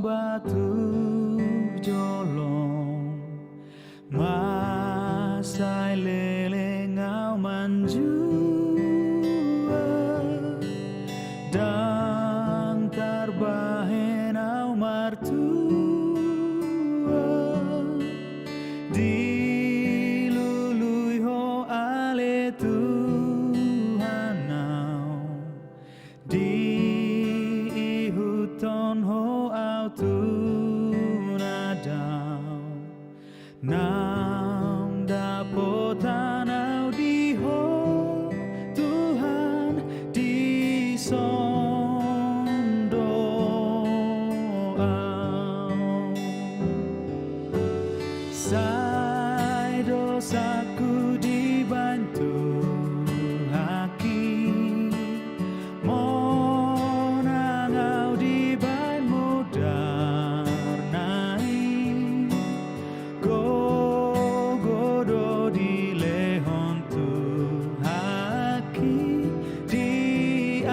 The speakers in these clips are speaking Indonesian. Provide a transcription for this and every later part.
batu jolong masai lele ngau manjua dang tarbahen au martua dilului ho ale Tuhanau di ihuton ho au tunadau nam dapotan au di ho Tuhan di sondo au sai dosaku dibantu haki monang au diban modernai gogodo di lehon tu haki diam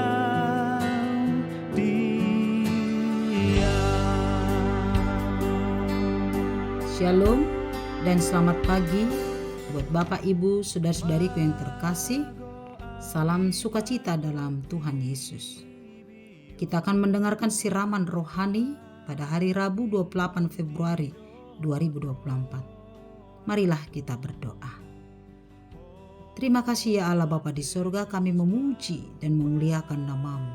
Shalom dan selamat pagi buat Bapak, Ibu, saudara-saudariku yang terkasih. Salam sukacita dalam Tuhan Yesus. Kita akan mendengarkan siraman rohani pada hari Rabu 28 Februari 2024. Marilah kita berdoa. Terima kasih ya Allah Bapa di surga, kami memuji dan memuliakan nama-Mu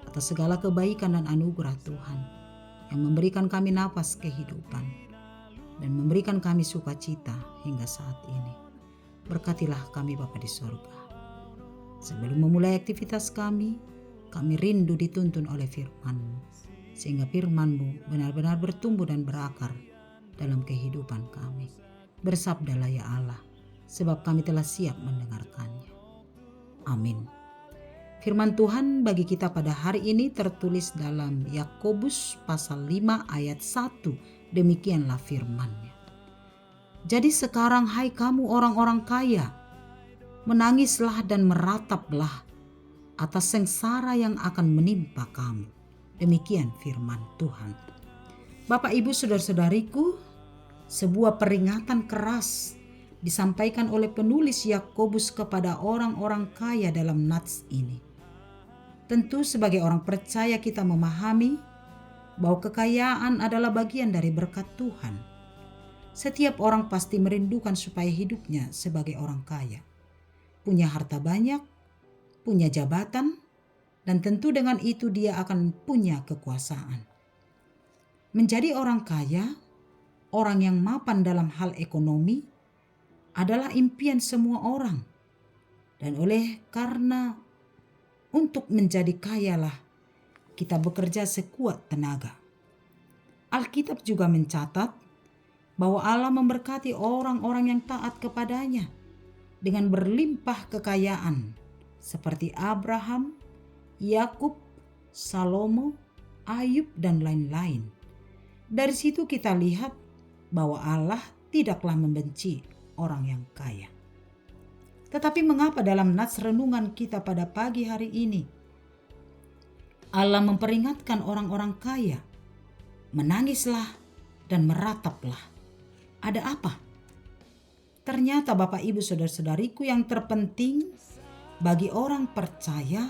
atas segala kebaikan dan anugerah Tuhan yang memberikan kami nafas kehidupan dan memberikan kami sukacita hingga saat ini. Berkatilah kami Bapa di surga. Sebelum memulai aktivitas kami rindu dituntun oleh firman-Mu, sehingga firman-Mu benar-benar bertumbuh dan berakar dalam kehidupan kami. Bersabdalah ya Allah, sebab kami telah siap mendengarkannya. Amin. Firman Tuhan bagi kita pada hari ini tertulis dalam Yakobus pasal 5 ayat 1. Demikianlah firman-Nya. Jadi sekarang hai kamu orang-orang kaya, menangislah dan merataplah atas sengsara yang akan menimpa kamu. Demikian firman Tuhan. Bapak, Ibu, saudara-saudariku, sebuah peringatan keras disampaikan oleh penulis Yakobus kepada orang-orang kaya dalam nats ini. Tentu sebagai orang percaya kita memahami bahwa kekayaan adalah bagian dari berkat Tuhan. Setiap orang pasti merindukan supaya hidupnya sebagai orang kaya. Punya harta banyak, punya jabatan, dan tentu dengan itu dia akan punya kekuasaan. Menjadi orang kaya, orang yang mapan dalam hal ekonomi, adalah impian semua orang. Dan oleh karena untuk menjadi kayalah kita bekerja sekuat tenaga. Alkitab juga mencatat bahwa Allah memberkati orang-orang yang taat kepadanya dengan berlimpah kekayaan seperti Abraham, Yakub, Salomo, Ayub, dan lain-lain. Dari situ kita lihat bahwa Allah tidaklah membenci orang yang kaya. Tetapi mengapa dalam nats renungan kita pada pagi hari ini Allah memperingatkan orang-orang kaya, menangislah dan merataplah? Ada apa? Ternyata Bapak, Ibu, saudara-saudariku, yang terpenting bagi orang percaya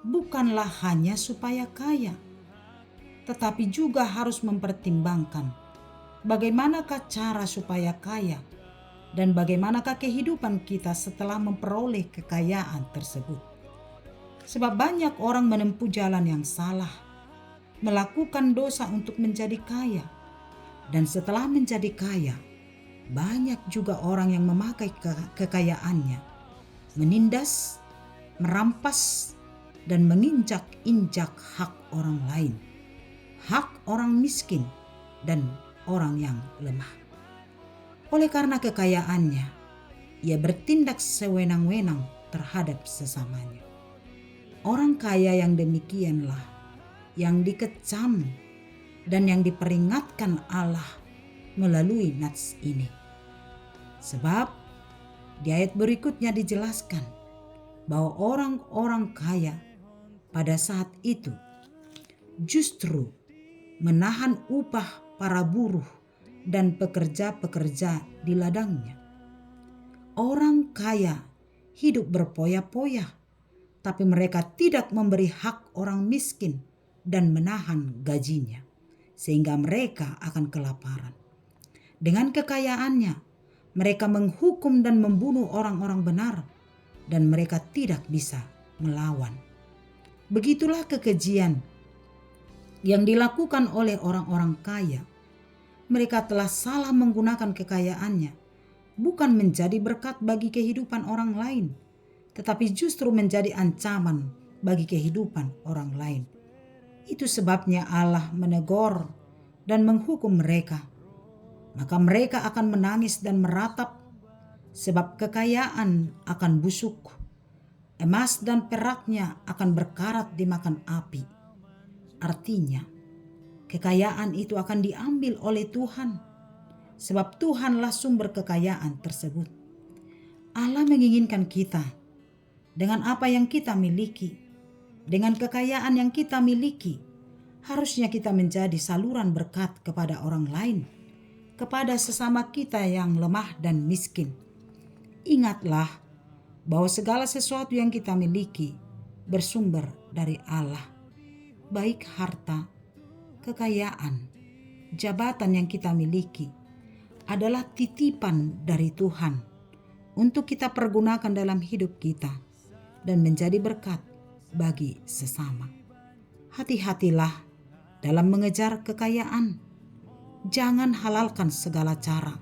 bukanlah hanya supaya kaya, tetapi juga harus mempertimbangkan bagaimanakah cara supaya kaya dan bagaimanakah kehidupan kita setelah memperoleh kekayaan tersebut. Sebab banyak orang menempuh jalan yang salah, melakukan dosa untuk menjadi kaya. Dan setelah menjadi kaya, banyak juga orang yang memakai kekayaannya, menindas, merampas, dan menginjak-injak hak orang lain, hak orang miskin, dan orang yang lemah. Oleh karena kekayaannya, ia bertindak sewenang-wenang terhadap sesamanya. Orang kaya yang demikianlah yang dikecam dan yang diperingatkan Allah melalui nats ini. Sebab di ayat berikutnya dijelaskan bahwa orang-orang kaya pada saat itu justru menahan upah para buruh dan pekerja-pekerja di ladangnya. Orang kaya hidup berpoya-poya, tapi mereka tidak memberi hak orang miskin dan menahan gajinya, sehingga mereka akan kelaparan. Dengan kekayaannya, mereka menghukum dan membunuh orang-orang benar, dan mereka tidak bisa melawan. Begitulah kekejian yang dilakukan oleh orang-orang kaya. Mereka telah salah menggunakan kekayaannya, bukan menjadi berkat bagi kehidupan orang lain, tetapi justru menjadi ancaman bagi kehidupan orang lain. Itu sebabnya Allah menegur dan menghukum mereka. Maka mereka akan menangis dan meratap, sebab kekayaan akan busuk. Emas dan peraknya akan berkarat dimakan api. Artinya, kekayaan itu akan diambil oleh Tuhan, sebab Tuhanlah sumber kekayaan tersebut. Allah menginginkan kita dengan apa yang kita miliki, dengan kekayaan yang kita miliki, harusnya kita menjadi saluran berkat kepada orang lain, kepada sesama kita yang lemah dan miskin. Ingatlah bahwa segala sesuatu yang kita miliki bersumber dari Allah, baik harta, kekayaan, jabatan yang kita miliki adalah titipan dari Tuhan untuk kita pergunakan dalam hidup kita dan menjadi berkat bagi sesama. Hati-hatilah dalam mengejar kekayaan. Jangan halalkan segala cara,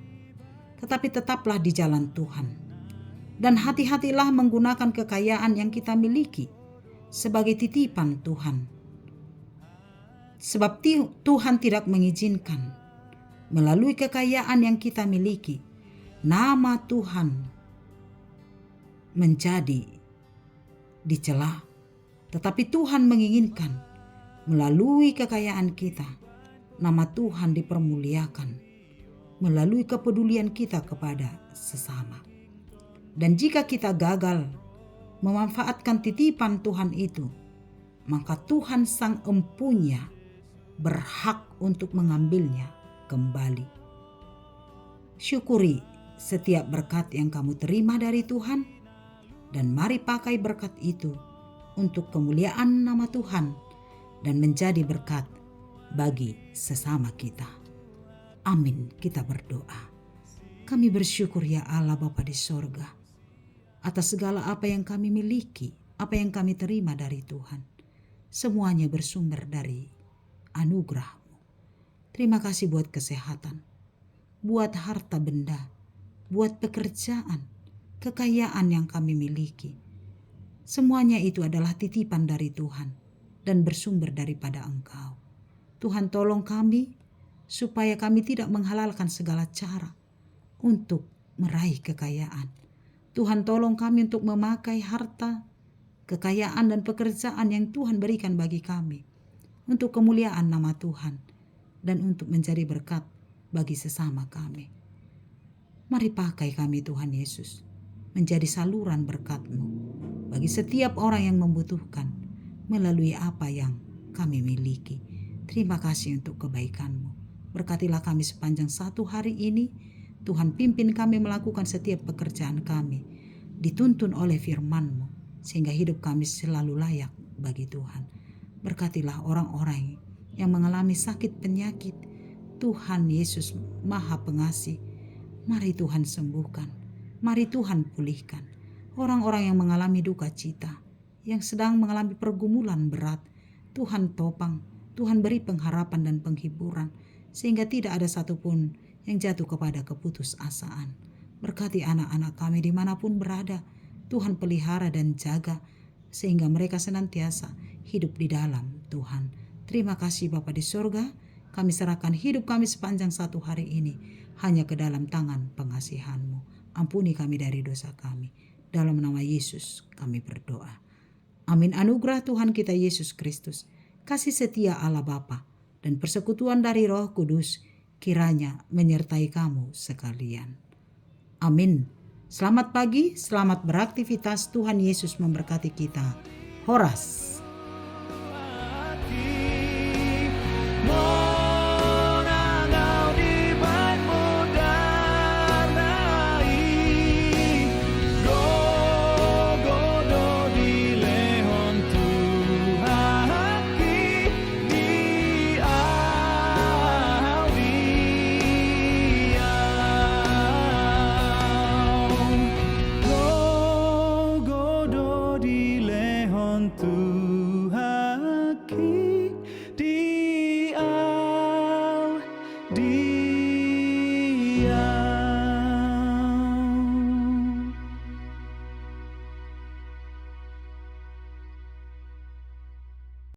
tetapi tetaplah di jalan Tuhan. Dan hati-hatilah menggunakan kekayaan yang kita miliki sebagai titipan Tuhan. Sebab Tuhan tidak mengizinkan melalui kekayaan yang kita miliki, nama Tuhan menjadi dicela. Tetapi Tuhan menginginkan melalui kekayaan kita, nama Tuhan dipermuliakan melalui kepedulian kita kepada sesama. Dan jika kita gagal memanfaatkan titipan Tuhan itu, maka Tuhan Sang Empunya berhak untuk mengambilnya kembali. Syukuri setiap berkat yang kamu terima dari Tuhan, dan mari pakai berkat itu untuk kemuliaan nama Tuhan dan menjadi berkat bagi sesama kita. Amin. Kita berdoa. Kami bersyukur ya Allah Bapa di sorga, atas segala apa yang kami miliki, apa yang kami terima dari Tuhan. Semuanya bersumber dari anugerah-Mu. Terima kasih buat kesehatan, buat harta benda, buat pekerjaan, kekayaan yang kami miliki. Semuanya itu adalah titipan dari Tuhan dan bersumber daripada Engkau. Tuhan tolong kami supaya kami tidak menghalalkan segala cara untuk meraih kekayaan. Tuhan tolong kami untuk memakai harta, kekayaan dan pekerjaan yang Tuhan berikan bagi kami untuk kemuliaan nama Tuhan dan untuk menjadi berkat bagi sesama kami. Mari pakai kami Tuhan Yesus menjadi saluran berkat-Mu bagi setiap orang yang membutuhkan melalui apa yang kami miliki. Terima kasih untuk kebaikan-Mu. Berkatilah kami sepanjang satu hari ini. Tuhan pimpin kami melakukan setiap pekerjaan kami dituntun oleh firman-Mu, sehingga hidup kami selalu layak bagi Tuhan. Berkatilah orang-orang yang mengalami sakit penyakit. Tuhan Yesus Maha Pengasih, mari Tuhan sembuhkan, mari Tuhan pulihkan. Orang-orang yang mengalami duka cita, yang sedang mengalami pergumulan berat, Tuhan topang, Tuhan beri pengharapan dan penghiburan, sehingga tidak ada satupun yang jatuh kepada keputusasaan. Berkati anak-anak kami dimanapun berada, Tuhan pelihara dan jaga, sehingga mereka senantiasa hidup di dalam Tuhan. Terima kasih Bapa di sorga, kami serahkan hidup kami sepanjang satu hari ini hanya ke dalam tangan pengasihan-Mu. Ampuni kami dari dosa kami. Dalam nama Yesus kami berdoa. Amin. Anugerah Tuhan kita Yesus Kristus, kasih setia Allah Bapa, dan persekutuan dari Roh Kudus kiranya menyertai kamu sekalian. Amin. Selamat pagi, selamat beraktivitas. Tuhan Yesus memberkati kita. Horas. di